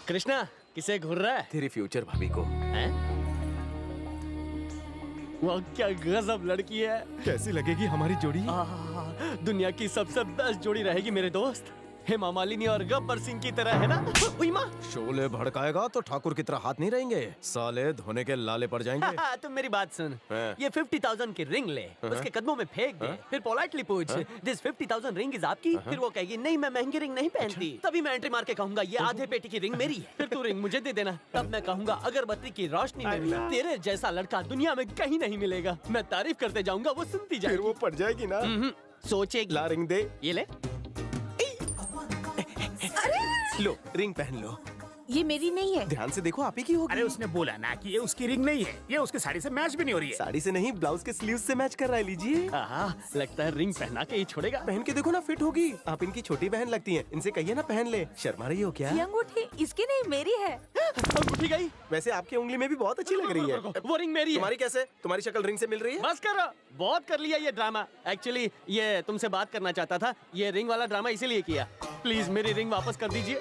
कृष्णा किसे घूर रहा है? तेरी फ्यूचर भाभी को। हैं? वो क्या गजब लड़की है। कैसी लगेगी हमारी जोड़ी? दुनिया की सबसे बेस्ट जोड़ी रहेगी मेरे दोस्त। हेमा मालिनी और गब्बर सिंह की तरह है ना? उई माँ। शोले भड़काएगा तो ठाकुर की तरह हाथ नहीं रहेंगे, साले धोने के लाले पड़ जाएंगे। तुम मेरी बात सुन। हाँ। ये 50,000 की रिंग ले, उसके कदमों में फेंक दे, फिर पोलाइटली पूछ, दिस 50,000 रिंग इज आपकी? फिर वो कहेगी नहीं मैं महंगी रिंग नहीं पहनती। तभी मैं एंट्री मार के कहूंगा ये आधे पेटी की रिंग मेरी है। फिर तू रिंग मुझे दे देना। तब मैं कहूंगा अगरबत्ती की रोशनी में भी तेरे जैसा लड़का दुनिया में कहीं नहीं मिलेगा। मैं तारीफ करते जाऊंगा, वो सुनती फिर जाएगी। वो पड़ जाएगी ना। सोचेगी। ला रिंग दे। ये ले। लो रिंग पहन लो। ये मेरी नहीं है। ध्यान से देखो, आप ही की होगी। अरे उसने बोला ना कि ये उसकी रिंग नहीं है, ये उसकी साड़ी से मैच भी नहीं हो रही है। साड़ी से नहीं, ब्लाउज के स्लीव से मैच कर रहा है। लीजिए। लगता है रिंग पहना के ही छोड़ेगा। पहन के देखो ना, फिट होगी। आप इनकी छोटी बहन लगती हैं, इनसे कहिए ना पहन ले। शर्मा रही हो क्या? ये अंगूठी इसकी नहीं मेरी है। अंगूठी गई। वैसे आपकी उंगली में भी बहुत अच्छी लग रही है। वो रिंग मेरी है। तुम्हारी कैसे? तुम्हारी शक्ल रिंग से मिल रही है। बस करो, बहुत कर लिया ये ड्रामा। एक्चुअली ये तुमसे बात करना चाहता था। ये रिंग वाला ड्रामा इसीलिए किया। प्लीज मेरी रिंग वापस कर दीजिए।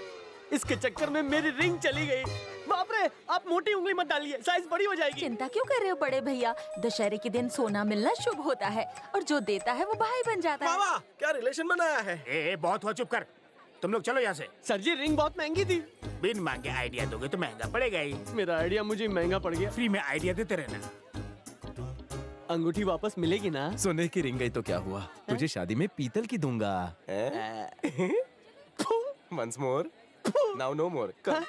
इसके चक्कर में मेरी रिंग चली गई। बाप रे, आप मोटी उंगली मत डालिए, साइज बड़ी हो जाएगी। चिंता क्यों कर रहे हो बड़े भैया? दशहरे के दिन सोना मिलना शुभ होता है और जो देता है वो भाई बन जाता है। वाह, क्या रिलेशन बनाया है। ए बहुत हुआ, चुप कर। तुम लोग चलो यहाँ से। सर जी रिंग बहुत महंगी थी। बिन मांगे आइडिया दोगे तो महंगा पड़ेगा ही। मेरा आइडिया मुझे महंगा पड़ गया। फ्री में आइडिया देते रहना। अंगूठी वापस मिलेगी ना? सोने की रिंग गई तो क्या हुआ, तुझे शादी में पीतल की दूंगा। Once more, now no more. Come.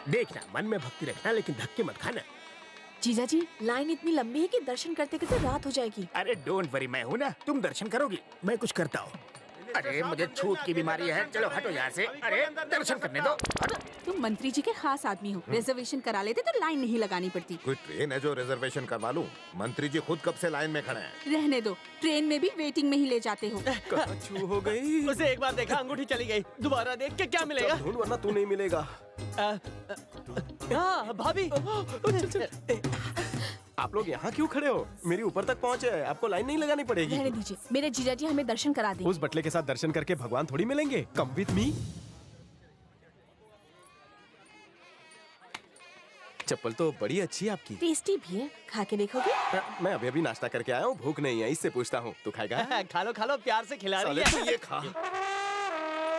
देखना, मन में भक्ति रखना लेकिन धक्के मत खाना। जीजा जी लाइन इतनी लंबी है कि दर्शन करते करते रात हो जाएगी। अरे डोंट वरी, मैं हूँ ना, तुम दर्शन करोगी, मैं कुछ करता हूँ। अरे मुझे छूत की बीमारी है, चलो हटो यहाँ से। अरे दर्शन करने दो, हटो। तुम मंत्री जी के खास आदमी हो, रिजर्वेशन करा लेते तो लाइन नहीं लगानी पड़ती। कोई ट्रेन है जो रिजर्वेशन करवा लूं? मंत्री जी खुद कब से लाइन में खड़े हैं। रहने दो, ट्रेन में भी वेटिंग में ही ले जाते हो। छू हो गई। उसे एक बार देखा, अंगूठी चली गई। दोबारा देख के क्या मिलेगा? ढूंढ वरना तू नहीं मिलेगा। भाभी। आप लोग यहाँ क्यों खड़े हो? मेरी ऊपर तक पहुँचे, आपको लाइन नहीं लगानी पड़ेगी। रहने दीजिए, मेरे जीजा जी हमें दर्शन करा देंगे। उस बटले के साथ दर्शन करके भगवान थोड़ी मिलेंगे। Come with me. चप्पल तो बड़ी अच्छी है आपकी। टेस्टी भी है, खा के देखोगे? मैं अभी अभी नाश्ता करके आया हूँ, भूख नहीं है, इससे पूछता हूँ। तू खाएगा? खा लो प्यार से खिला रही साले है। तू ये खा।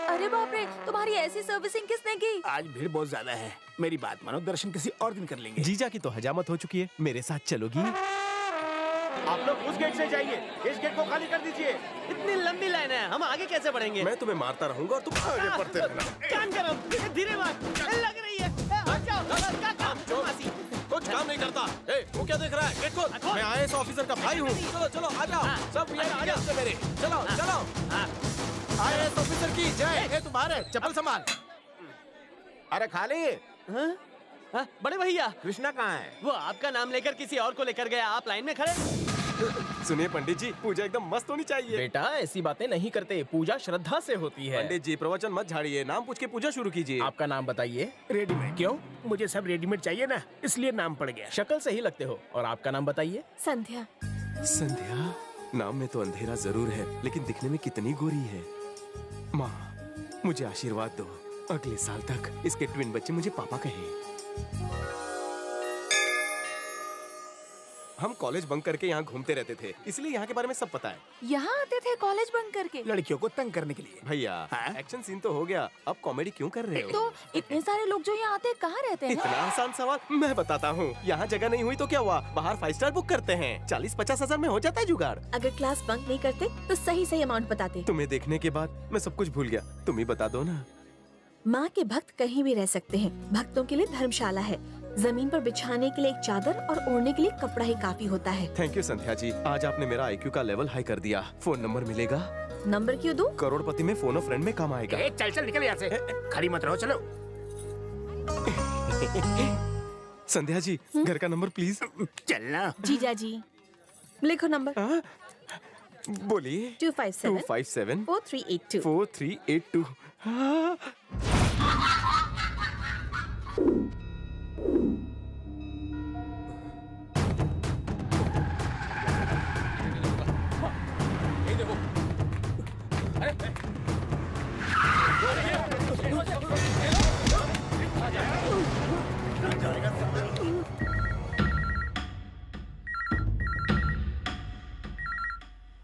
अरे बाप रे, तुम्हारी ऐसी सर्विसिंग किसने की? आज भीड़ बहुत ज्यादा है, मेरी बात मानो, दर्शन किसी और दिन कर लेंगे। जीजा की तो हजामत हो चुकी है, मेरे साथ चलोगी? आप लोग उस गेट से जाइए, इस गेट को खाली कर दीजिए। इतनी लंबी लाइन है, हम आगे कैसे बढ़ेंगे? मैं तुम्हें मारता रहूंगा और तुम आगे बढ़ते रहना। कान गरम, धीरे बात लग रही है। हट जाओ, क्या काम? कुछ काम नहीं करता। वो क्या देख रहा है? गेट खोल। मैं IAS ऑफिसर का भाई हूँ। चलो चलो आ जाओ, सब आ जाओ मेरे। चलो चलो। IAS ऑफिसर की जय। तुम्हारे चप्पल संभाल। अरे खाली बड़े भैया, कृष्णा कहाँ है? वो आपका नाम लेकर किसी और को लेकर गया, आप लाइन में खड़े। सुनिए पंडित जी, पूजा एकदम मस्त होनी चाहिए। बेटा ऐसी बातें नहीं करते, पूजा श्रद्धा से होती है। पंडित जी प्रवचन मत झाड़िए, नाम पूछ के पूजा शुरू कीजिए। आपका नाम बताइए। रेडीमेड क्यों? मुझे सब रेडीमेड चाहिए ना, इसलिए नाम पड़ गया। शक्ल से ही लगते हो। और आपका नाम बताइए। संध्या। संध्या? नाम में तो अंधेरा जरूर है, लेकिन दिखने में कितनी गोरी है। माँ मुझे आशीर्वाद दो, अगले साल तक इसके ट्विन बच्चे मुझे पापा कहे। हम कॉलेज बंक करके यहाँ घूमते रहते थे, इसलिए यहाँ के बारे में सब पता है। यहाँ आते थे कॉलेज बंक करके? लड़कियों को तंग करने के लिए। भैया हाँ? एक्शन सीन तो हो गया, अब कॉमेडी क्यों कर रहे हो? तो इतने सारे लोग जो यहाँ आते हैं कहाँ रहते हैं? इतना आसान सवाल, मैं बताता हूँ। यहाँ जगह नहीं हुई तो क्या हुआ, बाहर 5 स्टार बुक करते हैं, 40-50 हजार में हो जाता है जुगाड़। अगर क्लास बंक नहीं करते तो सही सही अमाउंट बताते। तुम्हें देखने के बाद मैं सब कुछ भूल गया, तुम ही बता दो ना। माँ के भक्त कहीं भी रह सकते हैं, भक्तों के लिए धर्मशाला है। जमीन पर बिछाने के लिए एक चादर और ओढ़ने के लिए कपड़ा ही काफी होता है। थैंक यू संध्या जी, आज आपने मेरा IQ का लेवल हाई कर दिया। फोन नंबर मिलेगा? नंबर क्यों दूं? करोड़पति में फोन ऑफ फ्रेंड में काम आएगा। चल चल निकल यहाँ से, खड़ी मत रहो, चलो। संध्या जी घर का नंबर प्लीज। चलना। जीजा जी लिखो नंबर। बोलिए। 257 257 4382। 4382।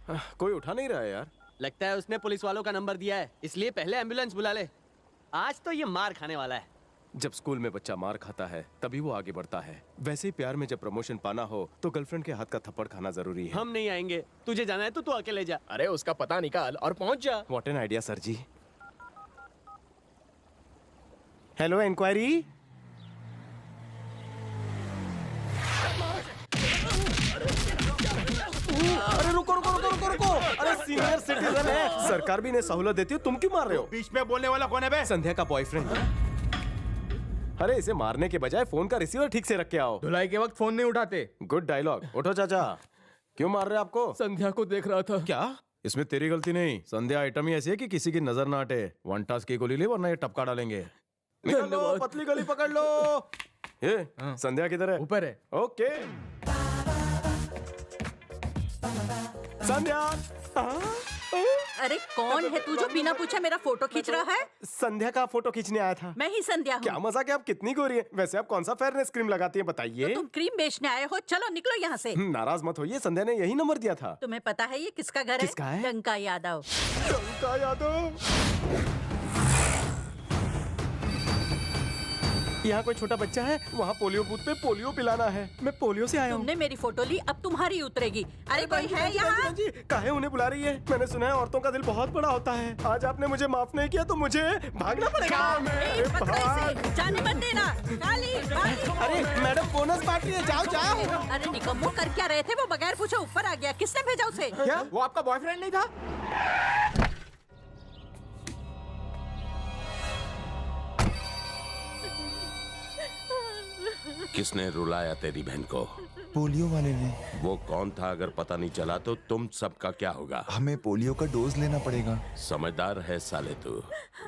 कोई उठा नहीं रहा है यार। लगता है उसने पुलिस वालों का नंबर दिया है, इसलिए पहले एम्बुलेंस बुला ले। आज तो ये मार खाने वाला है। जब स्कूल में बच्चा मार खाता है तभी वो आगे बढ़ता है। वैसे ही प्यार में जब प्रमोशन पाना हो तो गर्लफ्रेंड के हाथ का थप्पड़ खाना जरूरी है। हम नहीं आएंगे, तुझे जाना है तो तू अकेले जा। अरे उसका पता निकाल और पहुंच जा। What an idea sir ji. Hello inquiry. अरे रुको रुको रुको रुको रुको। अरे सीनियर सिटीजन है, सरकार भी इन्हें सहूलत देती हो, तुम क्यों मार रहे हो? बीच में बोलने वाला कौन है बे? संध्या का बॉयफ्रेंड। अरे इसे मारने के बजाय फोन का रिसीवर ठीक से रख के आओ। धुलाई के वक्त फोन नहीं उठाते। Good dialogue. उठो चाचा। क्यों मार रहे हैं आपको? संध्या को देख रहा था। क्या? इसमें तेरी गलती नहीं। संध्या आइटम ही ऐसी है कि किसी की नजर ना हटे। वन टास्क की गोली ले वरना ये टपका डालेंगे। निकल लो, धन्यवाद। पतली गली पकड़ लो। ये संध्या किधर है? ऊपर है। ओके संध्या। अरे कौन है तू जो बिना पूछे मेरा फोटो खींच रहा है? संध्या का फोटो खींचने आया था। मैं ही संध्या हूँ। क्या मजाक है, आप कितनी गोरी है। वैसे आप कौन सा फेयरनेस क्रीम लगाती हैं बताइए। तुम क्रीम बेचने आए हो, चलो निकलो यहाँ से। नाराज मत होइए, संध्या ने यही नंबर दिया था। तुम्हें पता है ये किसका घर है? किसका है? डंका यादव। डंका यादव। यहाँ कोई छोटा बच्चा है, वहाँ पोलियो बूथ पे पोलियो पिलाना है। मैं पोलियो से आया हूँ। तुमने मेरी फोटो ली, अब तुम्हारी उतरेगी। अरे कोई है यहाँ? काहे उन्हें बुला रही है? मैंने सुना है औरतों का दिल बहुत बड़ा होता है। आज आपने मुझे माफ नहीं किया तो मुझे भागना पड़ेगा। ए, पकड़ो इसे, जाने मत देना। काली, काली। अरे मैडम बोनस पार्टी है, जाओ जाओ। अरे निकम्मो, कर क्या रहे थे? वो बगैर पूछे ऊपर आ गया। किसने भेजा उसे? क्या वो आपका बॉयफ्रेंड नहीं था? किसने रुलाया तेरी बहन को? पोलियो वाले ने। वो कौन था? अगर पता नहीं चला तो तुम सबका क्या होगा? हमें पोलियो का डोज लेना पड़ेगा। समझदार है साले तू।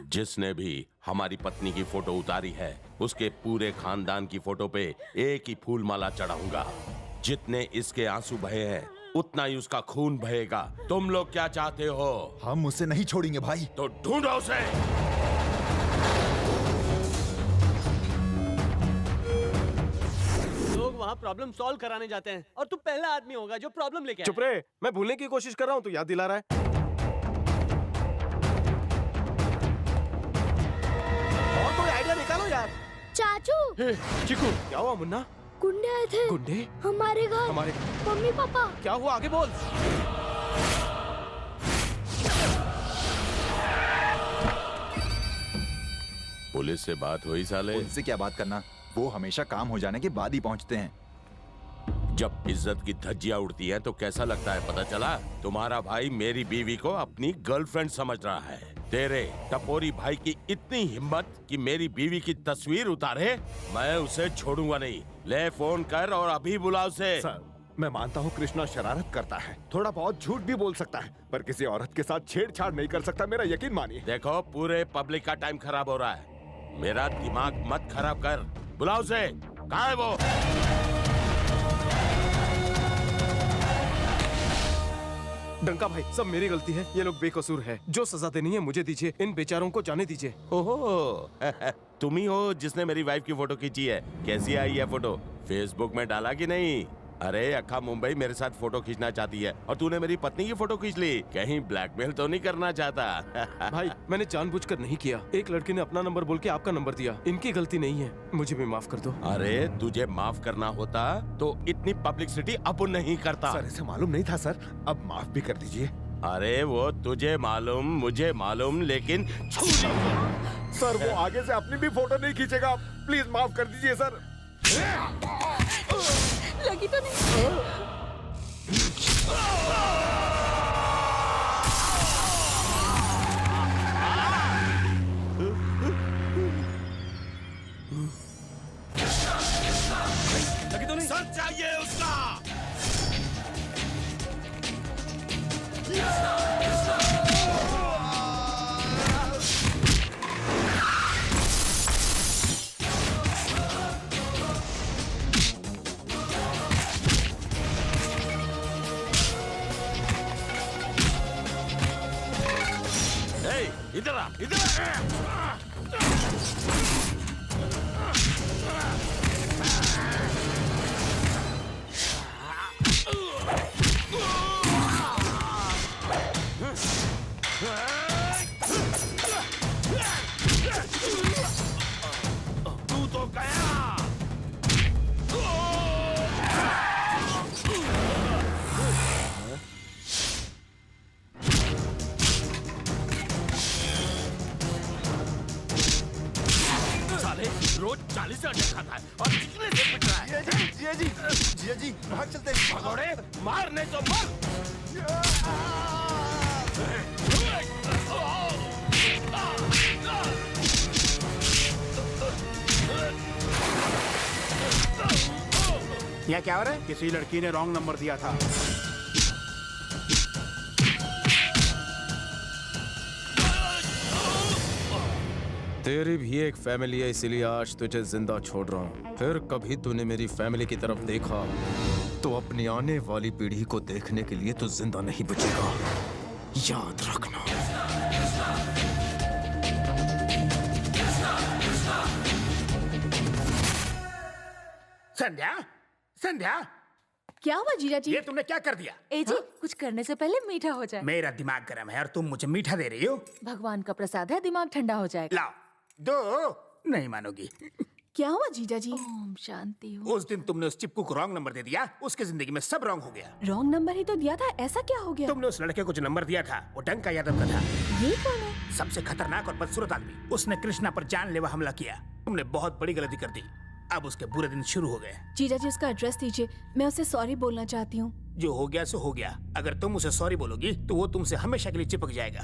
जिसने भी हमारी पत्नी की फोटो उतारी है उसके पूरे खानदान की फोटो पे एक ही फूल माला चढ़ाऊंगा। जितने इसके आंसू बहे हैं उतना ही उसका खून बहेगा। तुम लोग क्या चाहते हो? हम उसे नहीं छोड़ेंगे भाई। तो ढूंढो उसे। वहाँ प्रॉब्लम सॉल्व कराने जाते हैं और तू पहला आदमी होगा जो प्रॉब्लम लेके आया। चुप रहे, मैं भूलने की कोशिश कर रहा हूँ, तू याद दिला रहा है। और कोई आइडिया निकालो यार। चाचू। चिकू, क्या हुआ मुन्ना? गुंडे आए थे। गुंडे? हमारे घर। हमारे मम्मी पापा। क्या हुआ, आगे बोल। पुलिस से बात हुई साले? उनसे क्या बात करना, वो हमेशा काम हो जाने के बाद ही पहुंचते हैं। जब इज्जत की धज्जियां उड़ती हैं तो कैसा लगता है पता चला? तुम्हारा भाई मेरी बीवी को अपनी गर्लफ्रेंड समझ रहा है। तेरे टपोरी भाई की इतनी हिम्मत कि मेरी बीवी की तस्वीर उतारे? मैं उसे छोड़ूंगा नहीं। ले फोन कर और अभी बुला उसे। सर, मैं मानता हूँ कृष्णा शरारत करता है, थोड़ा बहुत झूठ भी बोल सकता है, पर किसी औरत के साथ छेड़छाड़ नहीं कर सकता, मेरा यकीन मानिए। देखो पूरे पब्लिक का टाइम खराब हो रहा है, मेरा दिमाग मत खराब कर। बुलाओ उसे। कहाँ है वो? डंका भाई, सब मेरी गलती है। ये लोग बेकसूर है। जो सजा देनी है मुझे दीजिए, इन बेचारों को जाने दीजिए। ओहो तुम ही हो जिसने मेरी वाइफ की फोटो खींची है। कैसी आई है फोटो? फेसबुक में डाला कि नहीं? अरे अक्खा मुंबई मेरे साथ फोटो खींचना चाहती है और तूने मेरी पत्नी की फोटो खींच ली। कहीं ब्लैकमेल तो नहीं करना चाहता? भाई मैंने जानबूझकर नहीं किया। एक लड़के ने अपना नंबर बोल के आपका नंबर दिया। इनकी गलती नहीं है, मुझे भी माफ कर दो। अरे तुझे माफ करना होता तो इतनी पब्लिसिटी अपन नहीं करता। सर इसे मालूम नहीं था सर, अब माफ भी कर दीजिए। अरे वो तुझे मालूम मुझे मालूम, लेकिन सर वो आगे से अपनी भी फोटो नहीं खींचेगा, प्लीज माफ कर दीजिए सर। लगी तो नहीं? लगी तो नहीं? सर चाहिए उसका। इधर आ, इधर आ। खाता है और चिकने से पिट रहा है। जिया जी भाग चलते हैं। भगोड़े, मार नहीं तो मर। यहाँ क्या हो रहा है? किसी लड़की ने रॉन्ग नंबर दिया था। तेरी भी एक फैमिली है, इसीलिए आज तुझे जिंदा छोड़ रहा हूँ। फिर कभी तूने मेरी फैमिली की तरफ देखा तो अपनी आने वाली पीढ़ी को देखने के लिए तू जिंदा नहीं बचेगा, याद रखना। संध्या, संध्या, क्या हुआ जीजा जी? ये तुमने क्या कर दिया? ए जी, कुछ करने से पहले मीठा हो जाए। मेरा दिमाग गर्म है और तुम मुझे मीठा दे रही हो। भगवान का प्रसाद है, दिमाग ठंडा हो जाएगा। लाओ, दो। नहीं मानोगी। क्या हुआ जीजा जी? ओम शांति हो। उस दिन तुमने उस चिपकू को रॉन्ग नंबर दे दिया, उसकी जिंदगी में सब रॉन्ग हो गया। रॉन्ग नंबर ही तो दिया था, ऐसा क्या हो गया? तुमने उस लड़के को जो नंबर दिया था वो डंका यादव का था। ये कौन है? सबसे खतरनाक और बदसूरत आदमी। उसने कृष्णा पर जानलेवा हमला किया। तुमने बहुत बड़ी गलती कर दी। अब उसके बुरे दिन शुरू हो गए। जीजा जी उसका एड्रेस दीजिए, मैं उसे सॉरी बोलना चाहती हूँ। जो हो गया सो हो गया। अगर तुम उसे सॉरी बोलोगी तो वो तुमसे हमेशा के लिए चिपक जाएगा।